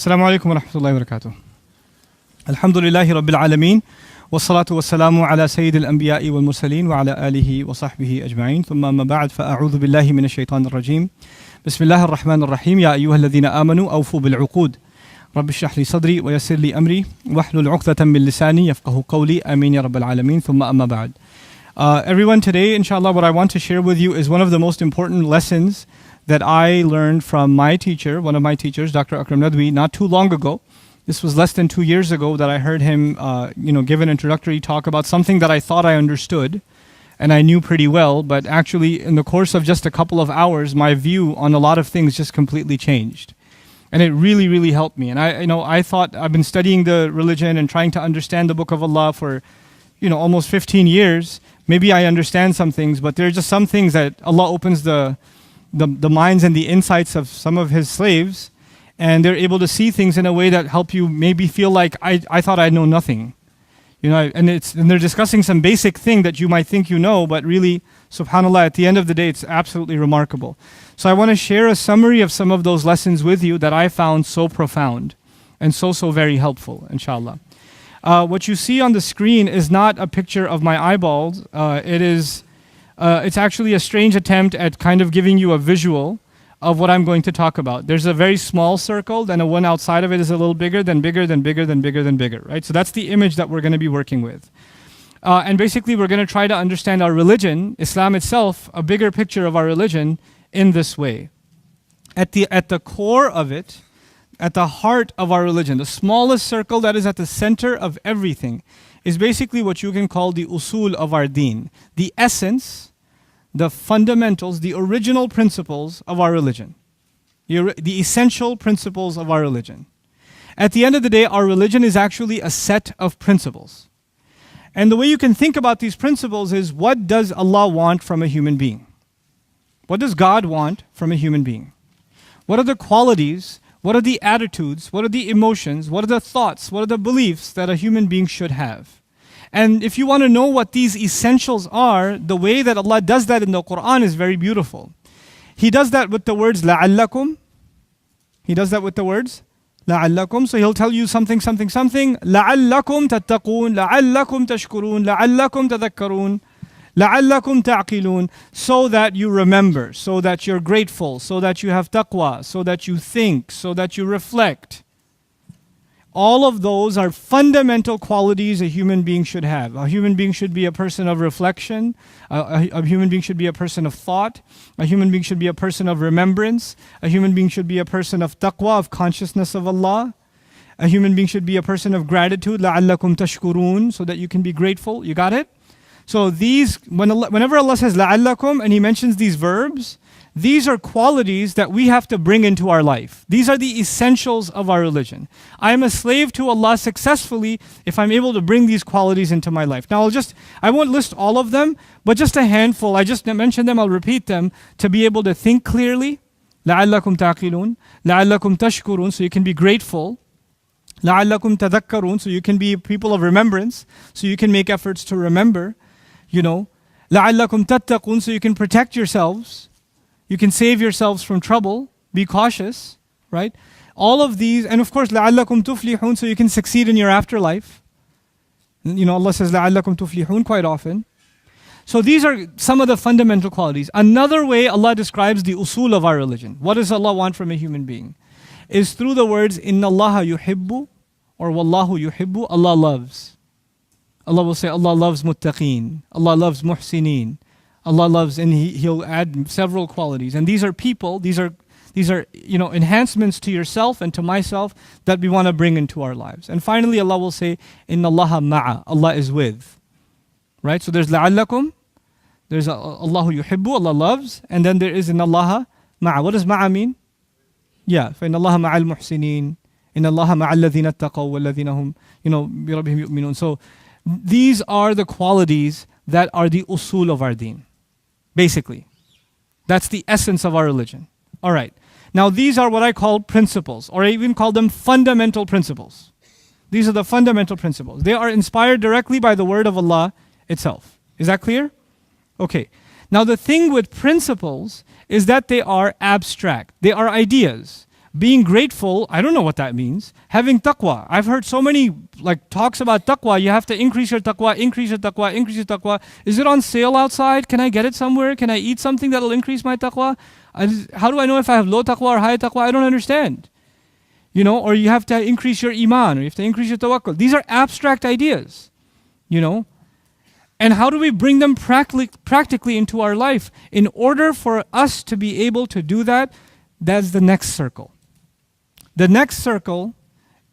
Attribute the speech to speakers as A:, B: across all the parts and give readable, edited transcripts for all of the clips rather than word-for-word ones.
A: Assalamu alaikum wa rahmatullahi wa barakatuh. Alhamdulillahi rabbil alameen. والصلاة والسلام على سيد الأنبياء والمرسلين وعلى آله وصحبه أجمعين ثم أما بعد فأعوذ بالله من الشيطان الرجيم بسم الله الرحمن الرحيم يا أيها الذين آمنوا أوفوا بالعقود رب اشرح لي صدري ويسر لي أمري واحلل عقدة من لساني يفقهوا قولي آمين يا رب العالمين ثم أما بعد. Everyone, today inshallah what I want to share with you is one of the most important lessons that I learned from my teacher, one of my teachers, Dr. Akram Nadwi, not too long ago. This was less than 2 years ago that I heard him give an introductory talk about something that I thought I understood and I knew pretty well, but actually in the course of just a couple of hours, my view on a lot of things just completely changed. And it really, really helped me. And I thought I've been studying the religion and trying to understand the Book of Allah for almost 15 years. Maybe I understand some things, but there are just some things that Allah opens the minds and the insights of some of His slaves, and they're able to see things in a way that help you maybe feel like I thought I know nothing. And they're discussing some basic thing that you might think you know, but really, subhanAllah, at the end of the day, it's absolutely remarkable. So I want to share a summary of some of those lessons with you that I found so profound and so very helpful, inshallah. What you see on the screen is not a picture of my eyeballs. It's actually a strange attempt at kind of giving you a visual of what I'm going to talk about. There's a very small circle, then a one outside of it is a little bigger, then bigger, then bigger, then bigger, then bigger, right? So that's the image that we're going to be working with. And basically we're going to try to understand our religion, Islam itself, a bigger picture of our religion in this way. At the core of it, at the heart of our religion, the smallest circle that is at the center of everything is basically what you can call the usul of our deen, the essence, the fundamentals, the original principles of our religion, the essential principles of our religion. At the end of the day, our religion is actually a set of principles. And the way you can think about these principles is, what does Allah want from a human being? What does God want from a human being? What are the qualities, what are the attitudes, what are the emotions, what are the thoughts, what are the beliefs that a human being should have? And if you want to know what these essentials are, the way that Allah does that in the Quran is very beautiful. He does that with the words لَعَلَّكُمْ. He does that with the words لَعَلَّكُمْ. So He'll tell you something, something, something. لَعَلَّكُمْ تَتَّقُونَ لَعَلَّكُمْ تَشْكُرُونَ لَعَلَّكُمْ تَذَكَّرُونَ لَعَلَّكُمْ تَعْقِلُونَ. So that you remember, so that you're grateful, so that you have taqwa, so that you think, so that you reflect. All of those are fundamental qualities a human being should have. A human being should be a person of reflection. A human being should be a person of thought. A human being should be a person of remembrance. A human being should be a person of taqwa, of consciousness of Allah. A human being should be a person of gratitude. لَعَلَّكُمْ تَشْكُرُونَ. So that you can be grateful. You got it? So whenever Allah says لَعَلَّكُمْ and He mentions these verbs, these are qualities that we have to bring into our life. These are the essentials of our religion. I am a slave to Allah successfully if I'm able to bring these qualities into my life. Now I won't list all of them, but just a handful. I just mentioned them, I'll repeat them to be able to think clearly. لَعَلَّكُمْ تَعْقِلُونَ لَعَلَّكُمْ تَشْكُرُونَ. So you can be grateful. لَعَلَّكُمْ تَذَكَّرُونَ. So you can be people of remembrance. So you can make efforts to remember. لَعَلَّكُمْ تَتَّقُونَ. So you can protect yourselves. You can save yourselves from trouble. Be cautious, right? All of these, and of course, لَعَلَّكُمْ تُفْلِحُونَ. So you can succeed in your afterlife. Allah says لَعَلَّكُمْ تُفْلِحُونَ quite often. So these are some of the fundamental qualities. Another way Allah describes the usul of our religion, what does Allah want from a human being, is through the words إِنَّ اللَّهَ يُحِبُّ or وَاللَّهُ يُحِبُّ. Allah loves. Allah will say Allah loves muttaqeen. Allah loves muhsineen. Allah loves, and He'll add several qualities. And these are people, these are enhancements to yourself and to myself that we want to bring into our lives. And finally Allah will say, Inna Allaha ma'a. Allah is with. Right? So there's la'allakum, there's Allahu yuhibbu, Allah loves, and then there is Inna Allaha ma'a. What does ma'a mean? Yeah, فَإِنَّ اللَّهَ مَعَ الْمُحْسِنِينَ إِنَّ اللَّهَ مَعَ الَّذِينَ اتَّقَوْا وَالَّذِينَ هُمْ بِرَبِّهِمْ يُؤْمِنُونَ. So these are the qualities that are the usul of our deen. Basically, that's the essence of our religion. All right. Now these are what I call principles, or I even call them fundamental principles. These are the fundamental principles. They are inspired directly by the word of Allah itself. Is that clear? Okay. Now the thing with principles is that they are abstract. They are ideas. Being grateful, I don't know what that means. Having taqwa. I've heard so many talks about taqwa. You have to increase your taqwa, increase your taqwa, increase your taqwa. Is it on sale outside? Can I get it somewhere? Can I eat something that'll increase my taqwa? How do I know if I have low taqwa or high taqwa? I don't understand. Or you have to increase your iman, or you have to increase your tawakkul. These are abstract ideas, And how do we bring them practically into our life? In order for us to be able to do that, that's the next circle. The next circle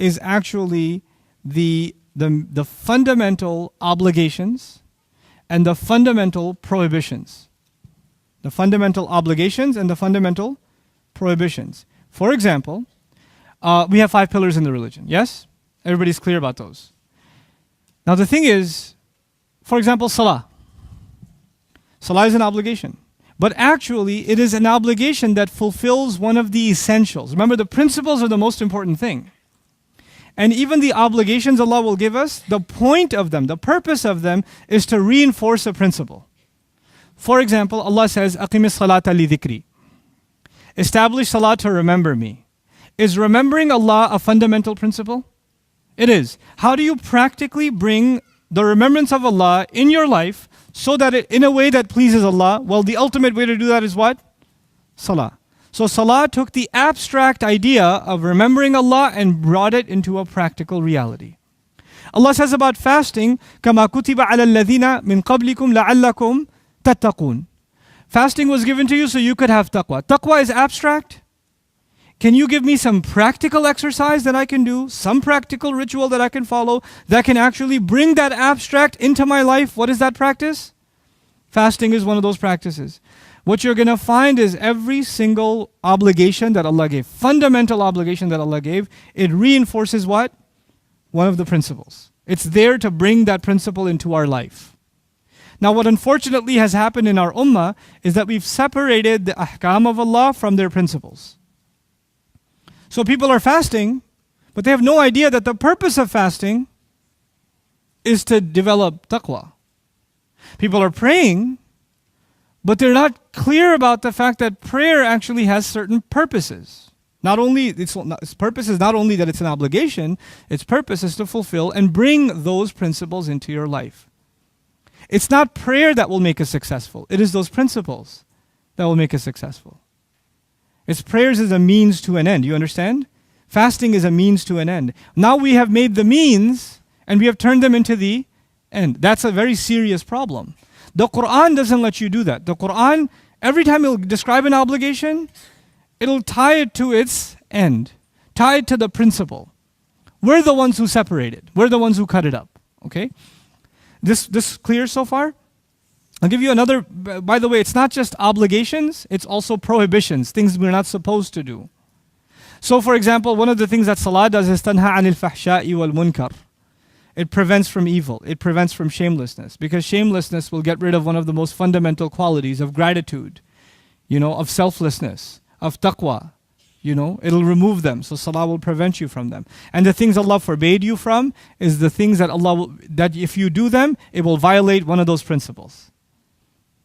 A: is actually the fundamental obligations and the fundamental prohibitions. The fundamental obligations and the fundamental prohibitions. For example, we have 5 pillars in the religion, yes? Everybody's clear about those. Now the thing is, for example, salah. Salah is an obligation. But actually, it is an obligation that fulfills one of the essentials. Remember, the principles are the most important thing. And even the obligations Allah will give us, the point of them, the purpose of them, is to reinforce a principle. For example, Allah says, أَقِمِ الصَّلَاةَ لِذِكْرِ. Establish salah to remember me. Is remembering Allah a fundamental principle? It is. How do you practically bring the remembrance of Allah in your life so that in a way that pleases Allah? Well, the ultimate way to do that is what? Salah. So Salah took the abstract idea of remembering Allah and brought it into a practical reality. Allah says about fasting, كَمَا كُتِبَ عَلَى الَّذِينَ مِنْ قَبْلِكُمْ لَعَلَّكُمْ تَتَّقُونَ. Fasting was given to you so you could have taqwa. Taqwa is abstract. Can you give me some practical exercise that I can do, some practical ritual that I can follow that can actually bring that abstract into my life? What is that practice? Fasting is one of those practices. What you're going to find is every single obligation that Allah gave, fundamental obligation that Allah gave, it reinforces what? One of the principles. It's there to bring that principle into our life. Now what unfortunately has happened in our ummah is that we've separated the ahkam of Allah from their principles. So people are fasting, but they have no idea that the purpose of fasting is to develop taqwa. People are praying, but they're not clear about the fact that prayer actually has certain purposes. Its purpose is not only that it's an obligation, its purpose is to fulfill and bring those principles into your life. It's not prayer that will make us successful. It is those principles that will make us successful. Its prayers is a means to an end. You understand? Fasting is a means to an end. Now we have made the means and we have turned them into the end. That's a very serious problem. The Quran doesn't let you do that. The Quran, every time it'll describe an obligation, it'll tie it to its end, tie it to the principle. We're the ones who separate it. We're the ones who cut it up. Okay? This clear so far? I'll give you another, by the way, it's not just obligations, it's also prohibitions, things we're not supposed to do. So for example, one of the things that Salah does is تَنْهَى عَنِ الْفَحْشَاءِ وَالْمُنْكَرِ. It prevents from evil, it prevents from shamelessness, because shamelessness will get rid of one of the most fundamental qualities of gratitude, of selflessness, of taqwa. It'll remove them, so Salah will prevent you from them. And the things Allah forbade you from is the things that that if you do them, it will violate one of those principles.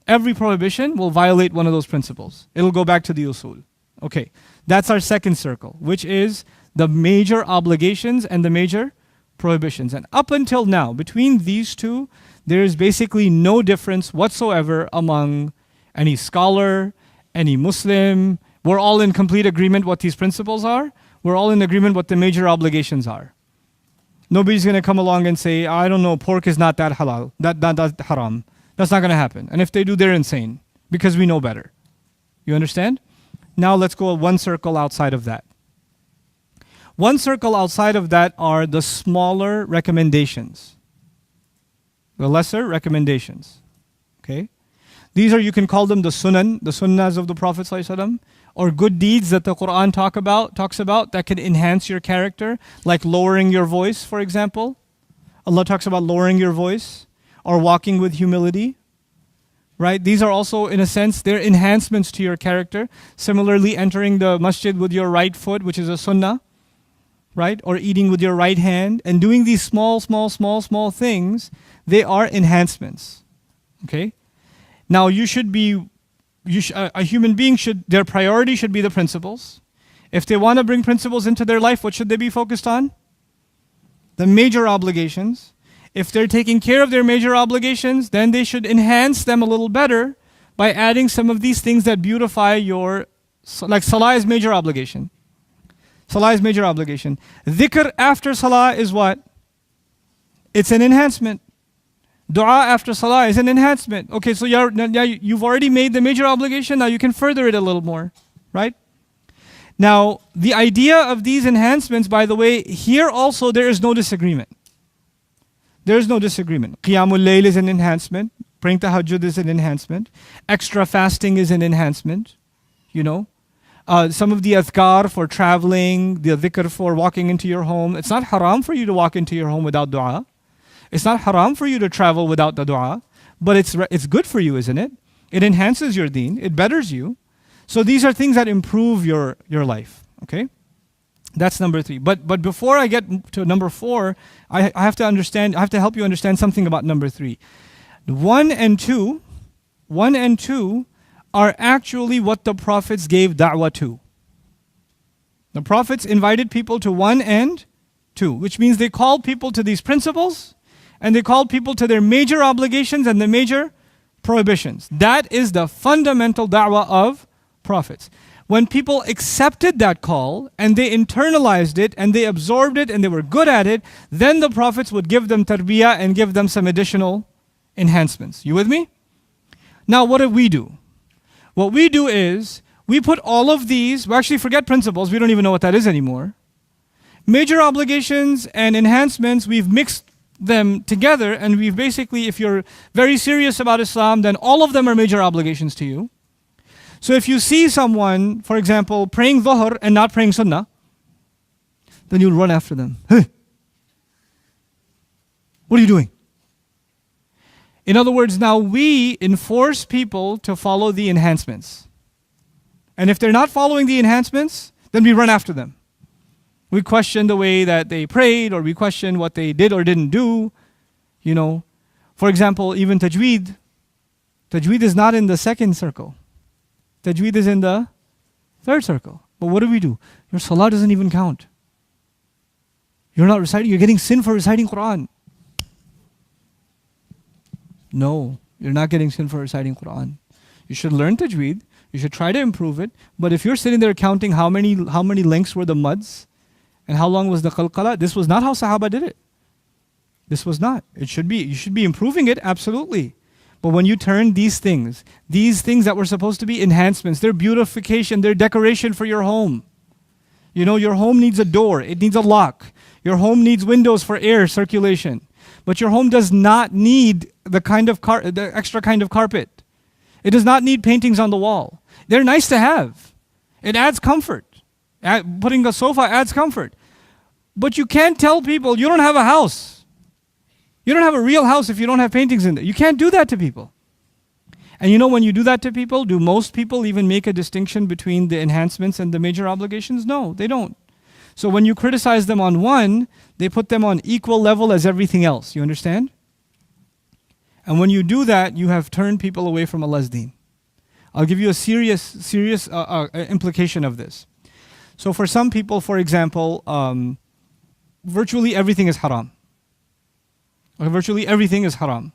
A: Every prohibition will violate one of those principles. It'll go back to the usul. Okay, that's our second circle, which is the major obligations and the major prohibitions. And up until now, between these two, there is basically no difference whatsoever among any scholar, any Muslim. We're all in complete agreement what these principles are. We're all in agreement what the major obligations are. Nobody's going to come along and say, I don't know, pork is not that halal, that haram. That's not going to happen. And if they do, they're insane because we know better. You understand? Now let's go one circle outside of that. One circle outside of that are the smaller recommendations. The lesser recommendations. Okay? These are, you can call them the sunnahs of the Prophet ﷺ, or good deeds that the Quran talks about that can enhance your character, like lowering your voice, for example. Allah talks about lowering your voice. Or walking with humility, right? These are also, in a sense, they're enhancements to your character. Similarly, entering the masjid with your right foot, which is a sunnah, right? Or eating with your right hand. And doing these small things, they are enhancements, okay? Now, a human being their priority should be the principles. If they want to bring principles into their life, what should they be focused on? The major obligations. If they're taking care of their major obligations, then they should enhance them a little better by adding some of these things that beautify your, like salah is major obligation. Salah is major obligation. Dhikr after salah is what? It's an enhancement. Dua after salah is an enhancement. Okay, so you've already made the major obligation, now you can further it a little more, right? Now, the idea of these enhancements, by the way, here also there is no disagreement. There is no disagreement. Qiyamul Layl is an enhancement. Praying tahajjud is an enhancement. Extra fasting is an enhancement. You know, some of the adhkar for traveling, the dhikr for walking into your home. It's not haram for you to walk into your home without dua. It's not haram for you to travel without the dua. But it's good for you, isn't it? It enhances your deen. It betters you. So these are things that improve your life. Okay? That's number 3. But before I get to number 4, I have to help you understand something about number 3. 1 and 2 are actually what the prophets gave da'wah to. The prophets invited people to 1 and 2, which means they called people to these principles and they called people to their major obligations and the major prohibitions. That is the fundamental da'wah of prophets. When people accepted that call and they internalized it and they absorbed it and they were good at it, then the prophets would give them tarbiyah and give them some additional enhancements. You with me? Now what do? What we do is we put all of these, we actually forget principles, we don't even know what that is anymore. Major obligations and enhancements, we've mixed them together and we've basically, if you're very serious about Islam, then all of them are major obligations to you. So if you see someone, for example, praying dhuhr and not praying sunnah, then you'll run after them. Hey, what are you doing? In other words, now we enforce people to follow the enhancements. And if they're not following the enhancements, then we run after them. We question the way that they prayed, or we question what they did or didn't do. You know, for example, even tajweed. Tajweed is not in the second circle. Tajweed is in the third circle. But what do? Your salah doesn't even count. You're not reciting, you're getting sin for reciting Quran. No, you're not getting sin for reciting Quran. You should learn tajweed, you should try to improve it, but if you're sitting there counting how many lengths were the muds and how long was the qalqala, this was not how Sahaba did it. This was not. You should be improving it, absolutely. But when you turn these things that were supposed to be enhancements, they're beautification, they're decoration for your home. You know, your home needs a door, it needs a lock. Your home needs windows for air circulation. But your home does not need the extra kind of carpet. It does not need paintings on the wall. They're nice to have. It adds comfort. Putting a sofa adds comfort. But you can't tell people you don't have a house. You don't have a real house if you don't have paintings in it. You can't do that to people. And you know, when you do that to people, do most people even make a distinction between the enhancements and the major obligations? No, they don't. So when you criticize them on one, they put them on equal level as everything else. You understand? And when you do that, you have turned people away from Allah's deen. I'll give you a serious implication of this. So for some people, for example, virtually everything is haram. Virtually everything is haram.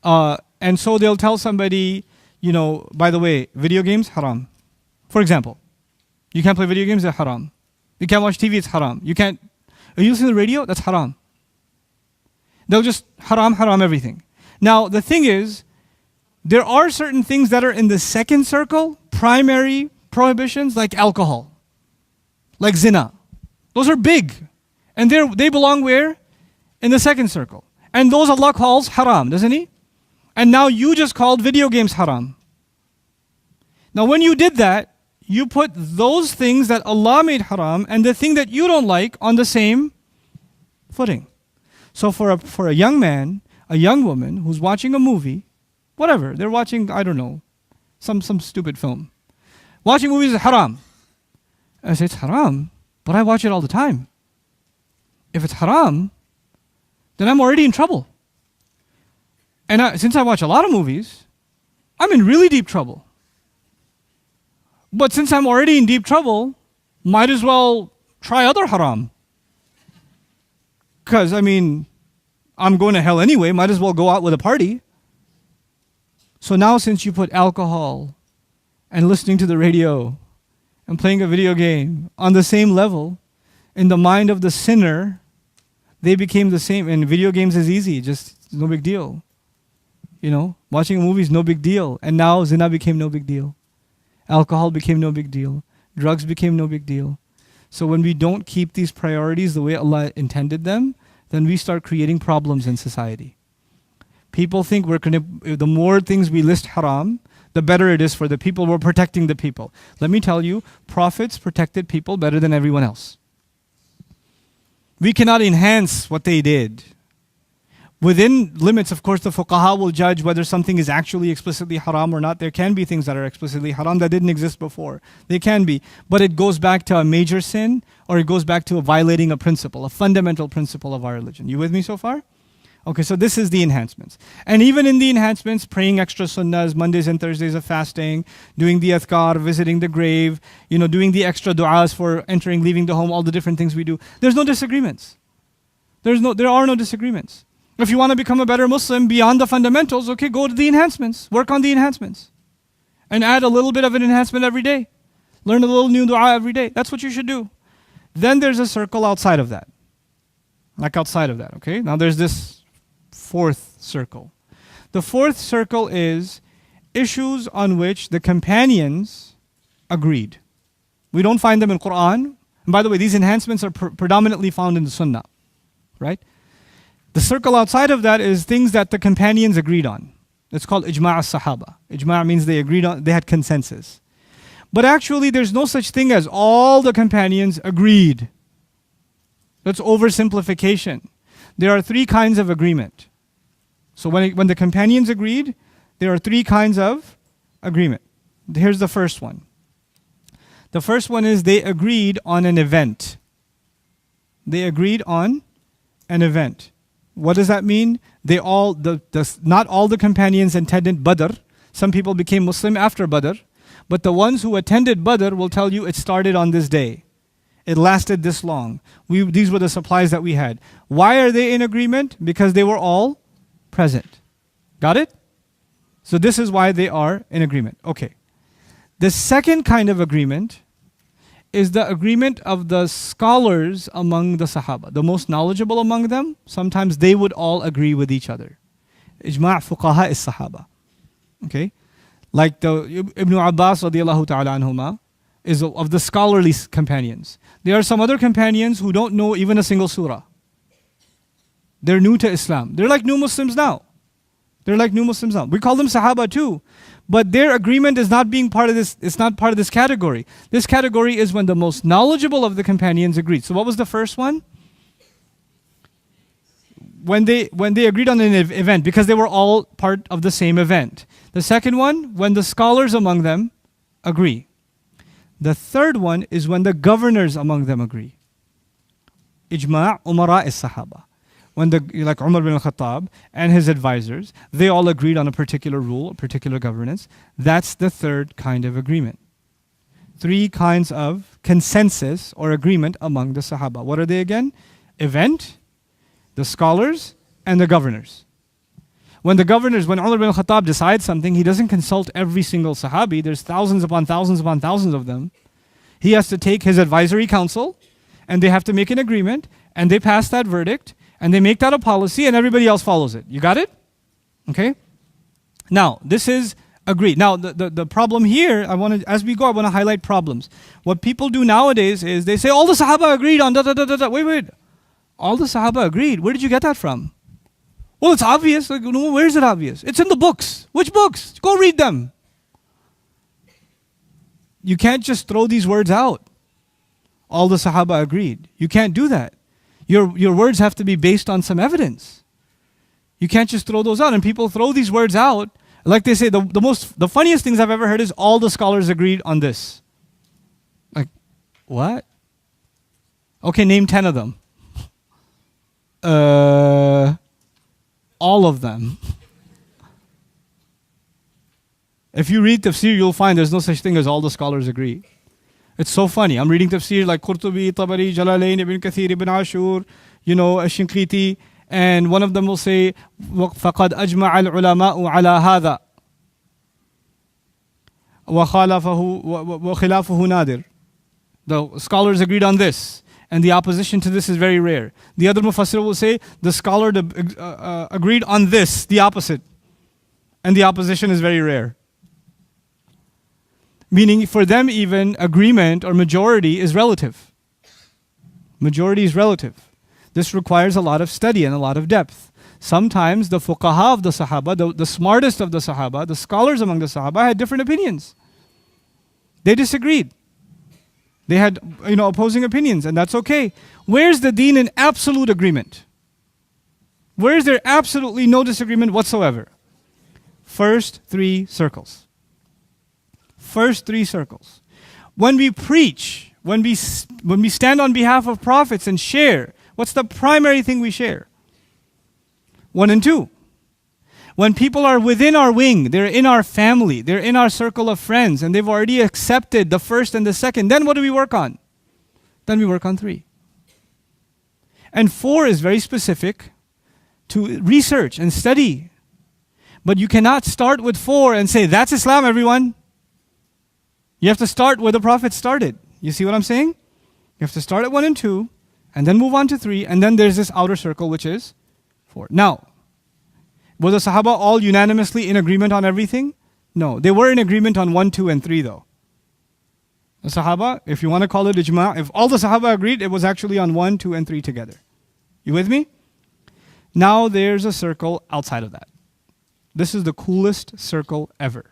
A: And so they'll tell somebody, you know, by the way, video games, haram. For example, you can't play video games, they're haram. You can't watch TV, it's haram. Are you listening to the radio? That's haram. They'll just haram everything. Now, the thing is, there are certain things that are in the second circle, primary prohibitions, like alcohol, like zina. Those are big. And they belong where? In the second circle. And those Allah calls haram, doesn't He? And now you just called video games haram. Now when you did that, you put those things that Allah made haram and the thing that you don't like on the same footing. So for a young man, a young woman who's watching a movie, whatever, they're watching, I don't know, some stupid film. Watching movies is haram. I say, it's haram, but I watch it all the time. If it's haram, then I'm already in trouble. And since I watch a lot of movies, I'm in really deep trouble. But since I'm already in deep trouble, might as well try other haram. Because, I mean, I'm going to hell anyway, might as well go out with a party. So now since you put alcohol and listening to the radio and playing a video game on the same level, in the mind of the sinner, they became the same. And video games is easy, just no big deal. You know, watching a movie is no big deal. And now zina became no big deal. Alcohol became no big deal. Drugs became no big deal. So when we don't keep these priorities the way Allah intended them, then we start creating problems in society. People think the more things we list haram, the better it is for the people. We're protecting the people. Let me tell you, prophets protected people better than everyone else. We cannot enhance what they did. Within limits, of course, the fuqaha will judge whether something is actually explicitly haram or not. There can be things that are explicitly haram that didn't exist before. They can be. But it goes back to a major sin, or it goes back to violating a principle, a fundamental principle of our religion. You with me so far? Okay, so this is the enhancements. And even in the enhancements, praying extra sunnahs, Mondays and Thursdays of fasting, doing the adhkar, visiting the grave, doing the extra du'as for entering, leaving the home, all the different things we do. There's no disagreements. There are no disagreements. If you want to become a better Muslim beyond the fundamentals, okay, go to the enhancements. Work on the enhancements. And add a little bit of an enhancement every day. Learn a little new dua every day. That's what you should do. Then there's a circle outside of that. Like outside of that, okay? Now there's this fourth circle. The fourth circle is issues on which the companions agreed. We don't find them in Quran. And by the way, these enhancements are predominantly found in the Sunnah, right? The circle outside of that is things that the companions agreed on. It's called ijma' as-sahaba. Ijma' means they agreed on, they had consensus. But actually there's no such thing as all the companions agreed. That's oversimplification. There are three kinds of agreement. So when the companions agreed, there are three kinds of agreement. Here's the first one. The first one is they agreed on an event. They agreed on an event. What does that mean? Not all the companions attended Badr. Some people became Muslim after Badr. But the ones who attended Badr will tell you it started on this day. It lasted this long. These were the supplies that we had. Why are they in agreement? Because they were all present. Got it? So this is why they are in agreement. Okay. The second kind of agreement is the agreement of the scholars among the Sahaba. The most knowledgeable among them, sometimes they would all agree with each other. Ijma' fuqaha is Sahaba. Okay? Like the Ibn Abbas radiallahu ta'ala anhuma is of the scholarly companions. There are some other companions who don't know even a single surah. They're new to Islam. They're like new Muslims now. We call them Sahaba too. But their agreement is not being part of this, it's not part of this category. This category is when the most knowledgeable of the companions agreed. So what was the first one? When they agreed on an event, because they were all part of the same event. The second one, when the scholars among them agree. The third one is when the governors among them agree. Ijma' umara is Sahaba. When like Umar bin al-Khattab and his advisors, they all agreed on a particular rule, a particular governance. That's the third kind of agreement. Three kinds of consensus or agreement among the Sahaba. What are they again? Event, the scholars, and the governors. When Umar bin al-Khattab decides something, he doesn't consult every single Sahabi. There's thousands upon thousands upon thousands of them. He has to take his advisory council, and they have to make an agreement, and they pass that verdict, and they make that a policy, and everybody else follows it. You got it? Okay? Now, this is agreed. Now, the problem here, as we go, I want to highlight problems. What people do nowadays is they say, all the Sahaba agreed on da-da-da-da-da. Wait. All the Sahaba agreed. Where did you get that from? Well, it's obvious. Like, no, where is it obvious? It's in the books. Which books? Go read them. You can't just throw these words out. All the Sahaba agreed. You can't do that. Your words have to be based on some evidence. You can't just throw those out. And people throw these words out. Like they say, the funniest things I've ever heard is all the scholars agreed on this. Like, what? Okay, name 10 of them. All of them. If you read tafsir, you'll find there's no such thing as all the scholars agree. It's so funny. I'm reading tafsir like Qurtubi, Tabari, Jalalain, Ibn Kathir, Ibn Ashur, Ash-Shinqiti, and one of them will say, فَقَدْ أَجْمَعَ الْعُلَمَاءُ عَلَى هَذَا وَخِلَافُهُ نَادِرٌ. The scholars agreed on this, and the opposition to this is very rare. The other mufassir will say, the scholar agreed on this, the opposite, and the opposition is very rare. Meaning for them even agreement or majority is relative. Majority is relative. This requires a lot of study and a lot of depth. Sometimes the fuqaha of the Sahaba, the smartest of the Sahaba, the scholars among the Sahaba had different opinions. They disagreed. They had opposing opinions, and that's okay. Where's the deen in absolute agreement? Where is there absolutely no disagreement whatsoever? First three circles. First three circles. When we preach, when we stand on behalf of prophets and share, what's the primary thing we share? 1 and 2. When people are within our wing, they're in our family, they're in our circle of friends, and they've already accepted the first and the second, then what do we work on? Then we work on 3. And 4 is very specific to research and study. But you cannot start with 4 and say, that's Islam, everyone. You have to start where the Prophet started. You see what I'm saying? You have to start at 1 and 2, and then move on to 3, and then there's this outer circle, which is 4. Now, were the Sahaba all unanimously in agreement on everything? No. They were in agreement on 1, 2, and 3 though. The Sahaba, if you want to call it ijma', if all the Sahaba agreed, it was actually on 1, 2, and 3 together. You with me? Now there's a circle outside of that. This is the coolest circle ever.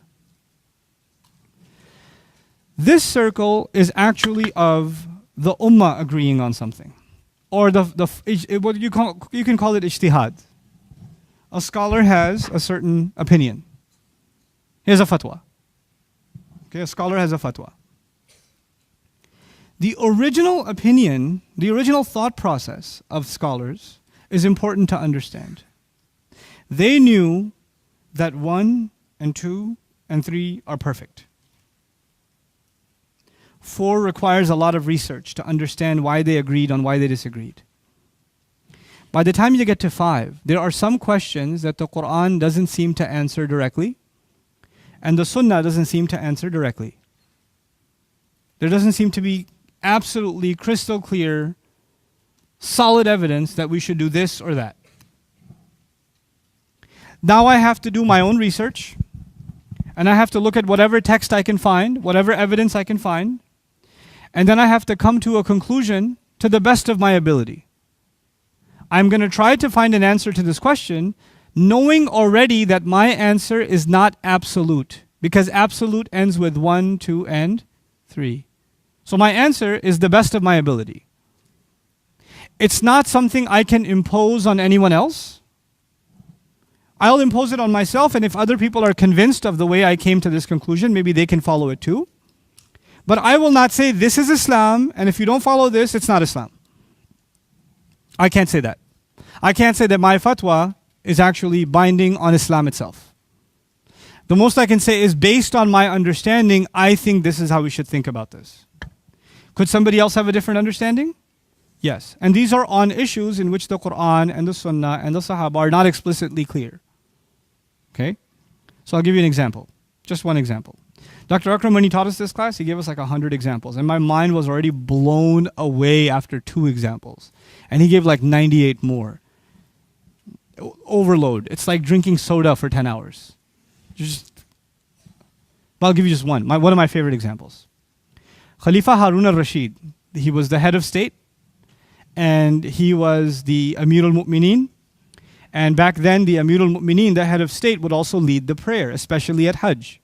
A: This circle is actually of the ummah agreeing on something. Or what you can call it ijtihad. A scholar has a certain opinion. He has a fatwa. Okay, a scholar has a fatwa. The original opinion, the original thought process of scholars is important to understand. They knew that 1 and 2 and 3 are perfect. 4 requires a lot of research to understand why they agreed on why they disagreed. By the time you get to 5, there are some questions that the Quran doesn't seem to answer directly, and the Sunnah doesn't seem to answer directly. There doesn't seem to be absolutely crystal clear, solid evidence that we should do this or that. Now I have to do my own research, and I have to look at whatever text I can find, whatever evidence I can find, and then I have to come to a conclusion to the best of my ability. I'm going to try to find an answer to this question, knowing already that my answer is not absolute, because absolute ends with 1, 2, and 3. So my answer is the best of my ability. It's not something I can impose on anyone else. I'll impose it on myself, and if other people are convinced of the way I came to this conclusion, maybe they can follow it too. But I will not say this is Islam, and if you don't follow this, it's not Islam. I can't say that. I can't say that my fatwa is actually binding on Islam itself. The most I can say is based on my understanding, I think this is how we should think about this. Could somebody else have a different understanding? Yes. And these are on issues in which the Quran and the Sunnah and the Sahaba are not explicitly clear. Okay? So I'll give you an example. Just one example. Dr. Akram, when he taught us this class, he gave us like 100 examples. And my mind was already blown away after 2 examples. And he gave like 98 more. Overload. It's like drinking soda for 10 hours. But I'll give you just one. One of my favorite examples. Khalifa Harun al-Rashid. He was the head of state. And he was the Amir al-Mu'mineen. And back then, the Amir al-Mu'mineen, the head of state, would also lead the prayer, especially at Hajj.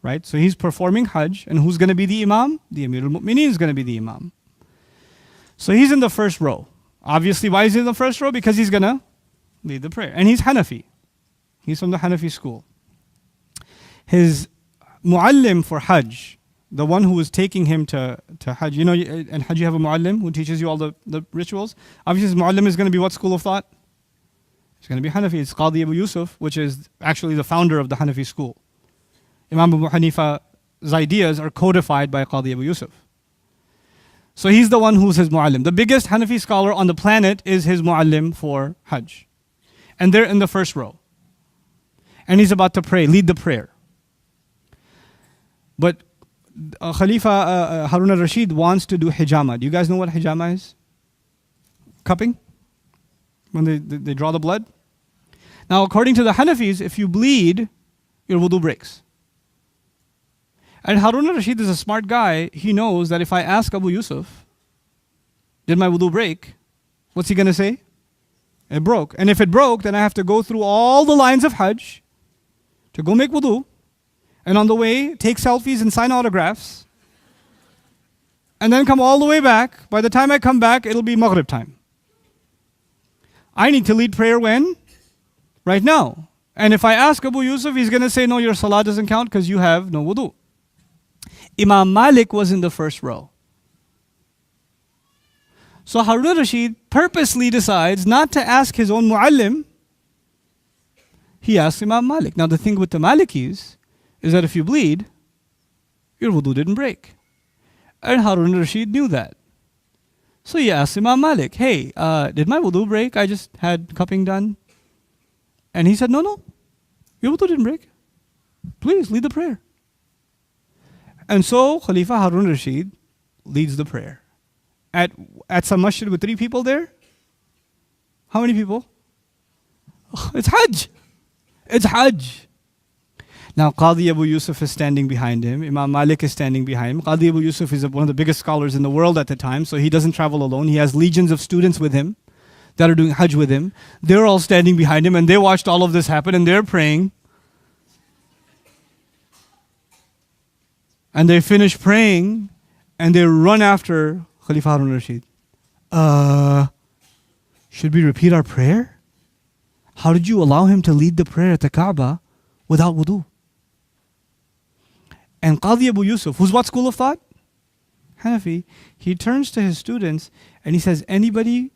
A: Right? So he's performing Hajj, and who's going to be the Imam? The Amir al-Mu'mineen is going to be the Imam. So he's in the first row. Obviously, why is he in the first row? Because he's going to lead the prayer. And he's Hanafi. He's from the Hanafi school. His muallim for Hajj, the one who was taking him to Hajj, in Hajj you have a muallim who teaches you all the rituals. Obviously, his muallim is going to be what school of thought? It's going to be Hanafi. It's Qadi Abu Yusuf, which is actually the founder of the Hanafi school. Imam Abu Hanifa's ideas are codified by Qadi Abu Yusuf. So he's the one who's his muallim. The biggest Hanafi scholar on the planet is his muallim for Hajj. And they're in the first row. And he's about to pray, lead the prayer. But Khalifa Harun al-Rashid wants to do hijama. Do you guys know what hijama is? Cupping? When they draw the blood? Now, according to the Hanafis, if you bleed, your wudu breaks. And Harun al-Rashid is a smart guy. He knows that if I ask Abu Yusuf, did my wudu break? What's he going to say? It broke. And if it broke, then I have to go through all the lines of Hajj to go make wudu. And on the way, take selfies and sign autographs. And then come all the way back. By the time I come back, it'll be Maghrib time. I need to lead prayer when? Right now. And if I ask Abu Yusuf, he's going to say, no, your salah doesn't count because you have no wudu. Imam Malik was in the first row. So Harun al-Rashid purposely decides not to ask his own muallim. He asks Imam Malik. Now the thing with the Malikis is that if you bleed, your wudu didn't break. And Harun al-Rashid knew that. So he asked Imam Malik, hey, did my wudu break? I just had cupping done. And he said, no, your wudu didn't break. Please lead the prayer. And so Khalifa Harun al-Rashid leads the prayer. At some masjid with 3 people there? How many people? Oh, it's Hajj. It's Hajj. Now Qadi Abu Yusuf is standing behind him. Imam Malik is standing behind him. Qadi Abu Yusuf is one of the biggest scholars in the world at the time, so he doesn't travel alone. He has legions of students with him that are doing Hajj with him. They're all standing behind him and they watched all of this happen and they're praying. And they finish praying and they run after Khalifa Harun al-Rashid. Should we repeat our prayer? How did you allow him to lead the prayer at the Kaaba without wudu? And Qadi Abu Yusuf, who's what school of thought? Hanafi. He turns to his students and he says, anybody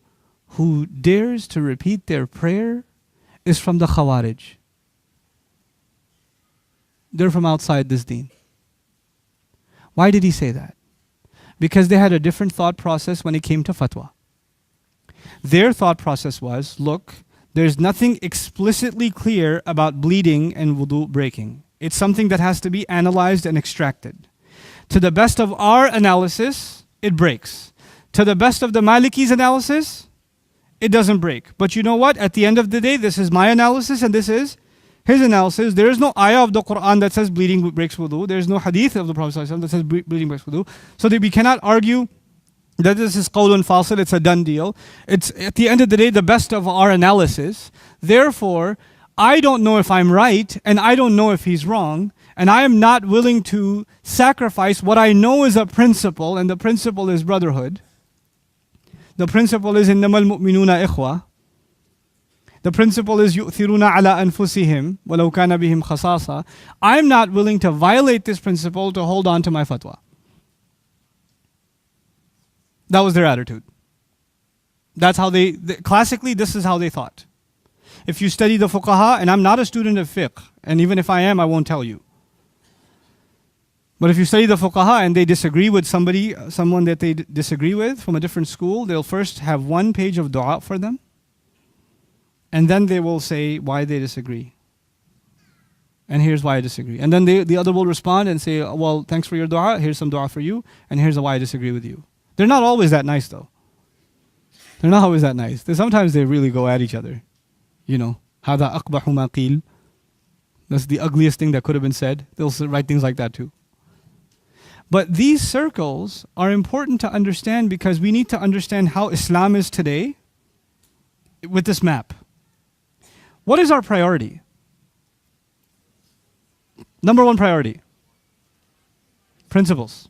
A: who dares to repeat their prayer is from the Khawarij. They're from outside this deen. Why did he say that? Because they had a different thought process when it came to fatwa. Their thought process was, look, there's nothing explicitly clear about bleeding and wudu breaking. It's something that has to be analyzed and extracted. To the best of our analysis, it breaks. To the best of the Maliki's analysis, it doesn't break. But you know what? At the end of the day, this is my analysis and this is his analysis. There is no ayah of the Quran that says bleeding breaks wudu. There is no hadith of the Prophet ﷺ that says bleeding breaks wudu. So that we cannot argue that this is qawlun fasil, it's a done deal. It's at the end of the day the best of our analysis. Therefore, I don't know if I'm right and I don't know if he's wrong. And I am not willing to sacrifice what I know is a principle, and the principle is brotherhood. The principle is innamal mu'minuna ikhwa. The principle is yu'thiruna ala anfusihim walau kana bihim khasasa. I'm not willing to violate this principle to hold on to my fatwa. That was their attitude. That's how classically, this is how they thought. If you study the fuqaha, and I'm not a student of fiqh, and even if I am, I won't tell you. But if you study the fuqaha and they disagree with someone that they disagree with from a different school, they'll first have one page of dua for them. And then they will say why they disagree. And here's why I disagree. And then the other will respond and say, well, thanks for your dua. Here's some dua for you. And here's why I disagree with you. They're not always that nice though. They're not always that nice. Sometimes they really go at each other. You know, هذا أقبح ما قيل. That's the ugliest thing that could have been said. They'll write things like that too. But these circles are important to understand because we need to understand how Islam is today with this map. What is our priority? Number one priority. Principles.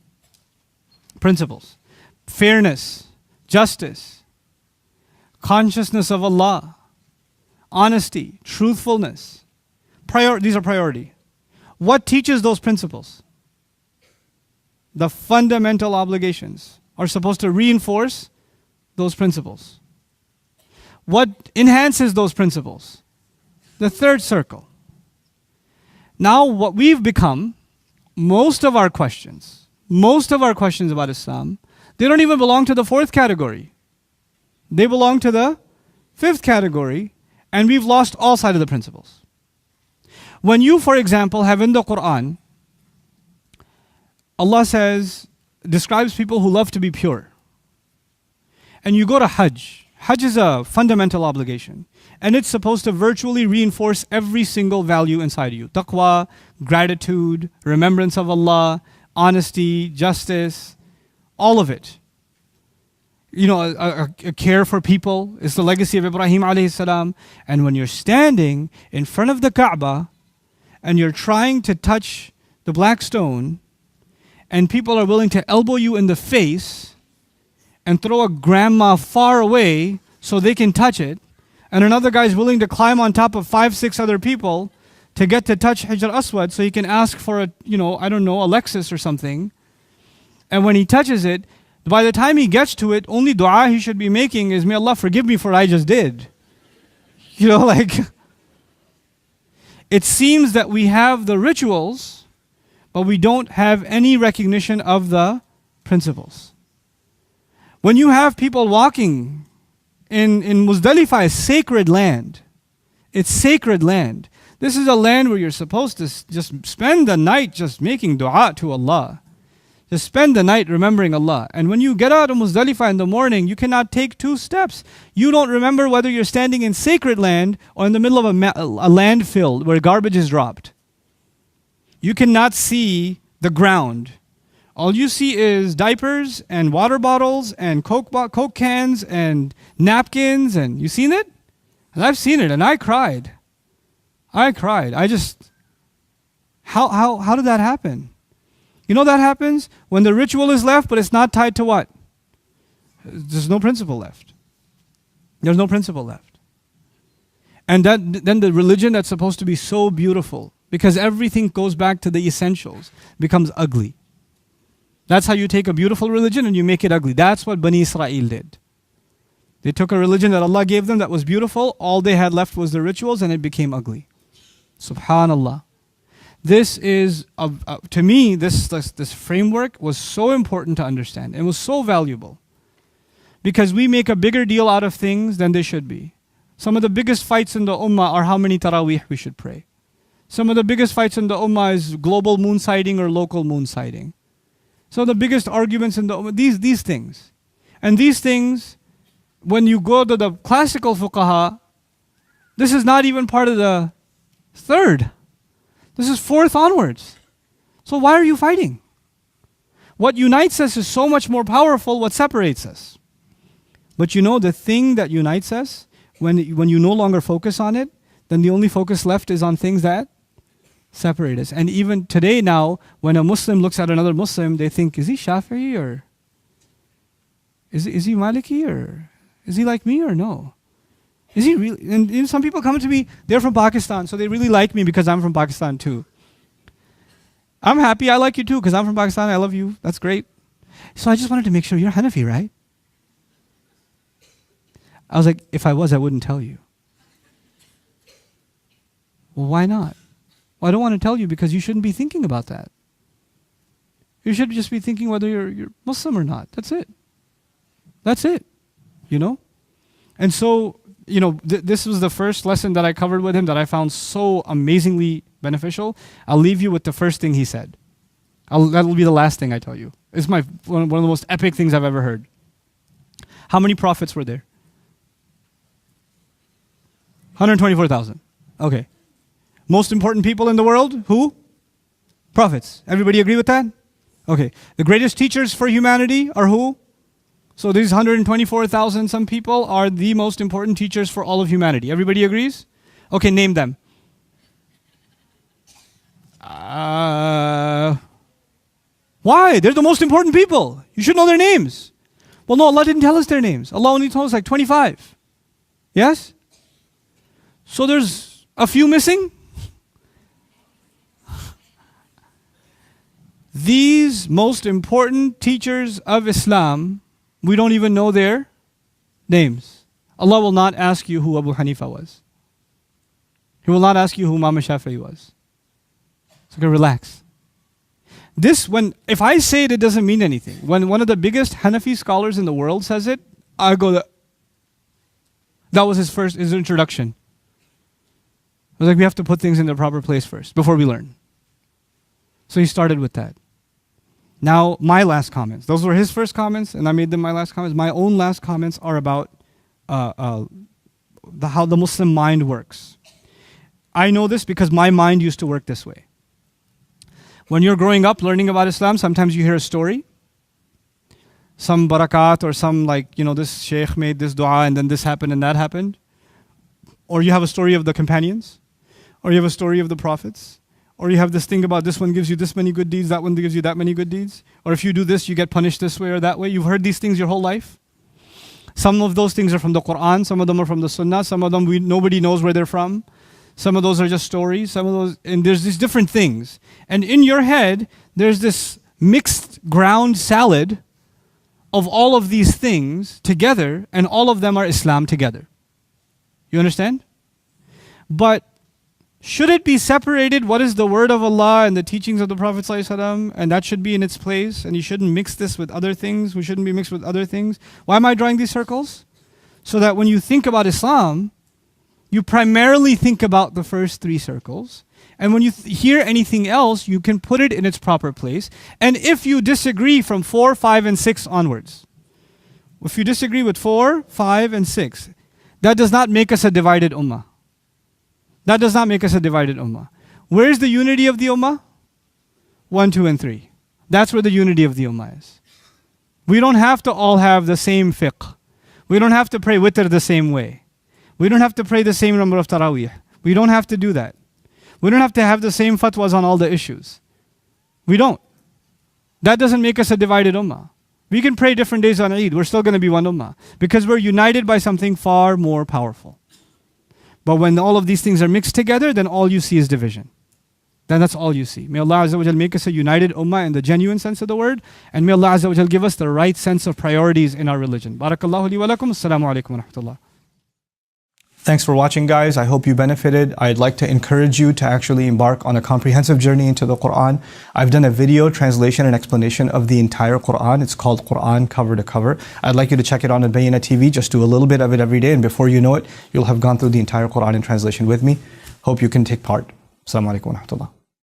A: Principles. Fairness. Justice. Consciousness of Allah. Honesty. Truthfulness. These are priority. What teaches those principles? The fundamental obligations are supposed to reinforce those principles. What enhances those principles? The third circle. Now what we've become, most of our questions about Islam, They don't even belong to the fourth category. They belong to the fifth category, and we've lost all sight of the principles. When you, for example, have in the Quran, Allah describes people who love to be pure. And you go to Hajj. Hajj is a fundamental obligation. And it's supposed to virtually reinforce every single value inside you. Taqwa, gratitude, remembrance of Allah, honesty, justice, all of it. You know, a care for people is the legacy of Ibrahim alayhi salam. And when you're standing in front of the Kaaba and you're trying to touch the black stone, and people are willing to elbow you in the face and throw a grandma far away so they can touch it, and another guy's willing to climb on top of 5-6 other people to get to touch Hajar Aswad so he can ask for a Lexus or something. And when he touches it, by the time he gets to it, only dua he should be making is, may Allah forgive me for what I just did. It seems that we have the rituals, but we don't have any recognition of the principles. When you have people walking in Muzdalifah, is sacred land. It's sacred land. This is a land where you're supposed to just spend the night just making dua to Allah. Just spend the night remembering Allah. And when you get out of Muzdalifah in the morning, you cannot take 2 steps. You don't remember whether you're standing in sacred land or in the middle of a landfill where garbage is dropped. You cannot see the ground. All you see is diapers and water bottles and Coke cans and napkins. And you seen it? And I've seen it, and I cried. How did that happen? You know that happens when the ritual is left, but it's not tied to what? There's no principle left. There's no principle left. And then the religion that's supposed to be so beautiful, because everything goes back to the essentials, becomes ugly. That's how you take a beautiful religion and you make it ugly. That's what Bani Israel did. They took a religion that Allah gave them that was beautiful, all they had left was the rituals, and it became ugly. Subhanallah. This is, to me, this framework was so important to understand. It was so valuable. Because we make a bigger deal out of things than they should be. Some of the biggest fights in the ummah are how many taraweeh we should pray. Some of the biggest fights in the ummah is global moon sighting or local moon sighting. So the biggest arguments in the ummah, these things. And these things, when you go to the classical fuqaha, this is not even part of the third. This is fourth onwards. So why are you fighting? What unites us is so much more powerful what separates us. But you know the thing that unites us, when you no longer focus on it, then the only focus left is on things that separate us. And even today now, when a Muslim looks at another Muslim, they think, is he Shafi'i or is he Maliki or is he like me or no? Is he really? And some people come to me, they're from Pakistan, so they really like me because I'm from Pakistan too. I'm happy, I like you too because I'm from Pakistan, I love you, that's great. So I just wanted to make sure you're Hanafi, right? I was like, if I was, I wouldn't tell you. Well, why not? Well, I don't want to tell you because you shouldn't be thinking about that. You should just be thinking whether you're Muslim or not. That's it. That's it. You know? And so, this was the first lesson that I covered with him that I found so amazingly beneficial. I'll leave you with the first thing he said. That'll be the last thing I tell you. It's one of the most epic things I've ever heard. How many prophets were there? 124,000. Okay. Most important people in the world? Who? Prophets. Everybody agree with that? Okay. The greatest teachers for humanity are who? So these 124,000 some people are the most important teachers for all of humanity. Everybody agrees? Okay, name them. Why? They're the most important people. You should know their names. Well, no, Allah didn't tell us their names. Allah only told us like 25. Yes? So there's a few missing? These most important teachers of Islam, we don't even know their names. Allah will not ask you who Abu Hanifa was. He will not ask you who Imam Shafi'i was. So relax. If I say it, it doesn't mean anything. When one of the biggest Hanafi scholars in the world says it, I go, that was his introduction. I was like, we have to put things in their proper place first, before we learn. So he started with that. Now, my last comments. Those were his first comments, and I made them my last comments. My own last comments are about how the Muslim mind works. I know this because my mind used to work this way. When you're growing up learning about Islam, sometimes you hear a story. Some barakat or some this sheikh made this dua and then this happened and that happened. Or you have a story of the companions. Or you have a story of the prophets. Or you have this thing about this one gives you this many good deeds, that one gives you that many good deeds. Or if you do this, you get punished this way or that way. You've heard these things your whole life. Some of those things are from the Quran, some of them are from the Sunnah, some of them nobody knows where they're from. Some of those are just stories, and there's these different things. And in your head, there's this mixed ground salad of all of these things together, and all of them are Islam together. You understand? But should it be separated? What is the word of Allah and the teachings of the Prophet ﷺ? And that should be in its place, and you shouldn't mix this with other things. We shouldn't be mixed with other things. Why am I drawing these circles? So that when you think about Islam, you primarily think about the first three circles. And when you hear anything else, you can put it in its proper place. And if you disagree from 4, 5, and 6 onwards, if you disagree with 4, 5, and 6, that does not make us a divided ummah. That does not make us a divided ummah. Where's the unity of the ummah? 1, 2, and 3. That's where the unity of the ummah is. We don't have to all have the same fiqh. We don't have to pray witr the same way. We don't have to pray the same number of taraweeh. We don't have to do that. We don't have to have the same fatwas on all the issues. We don't. That doesn't make us a divided ummah. We can pray different days on Eid. We're still going to be one ummah. Because we're united by something far more powerful. But when all of these things are mixed together, then all you see is division. Then that's all you see. May Allah Azza wa Jal make us a united ummah in the genuine sense of the word. And may Allah Azza wa Jal give us the right sense of priorities in our religion. Barakallahu li wa lakum. Assalamu alaikum wa rahmatullah. Thanks for watching, guys. I hope you benefited. I'd like to encourage you to actually embark on a comprehensive journey into the Quran. I've done a video translation and explanation of the entire Quran. It's called Quran Cover to Cover. I'd like you to check it on Bayyina TV. Just do a little bit of it every day, and before you know it, you'll have gone through the entire Quran in translation with me. Hope you can take part. Assalamu alaikum wa rahmatullah.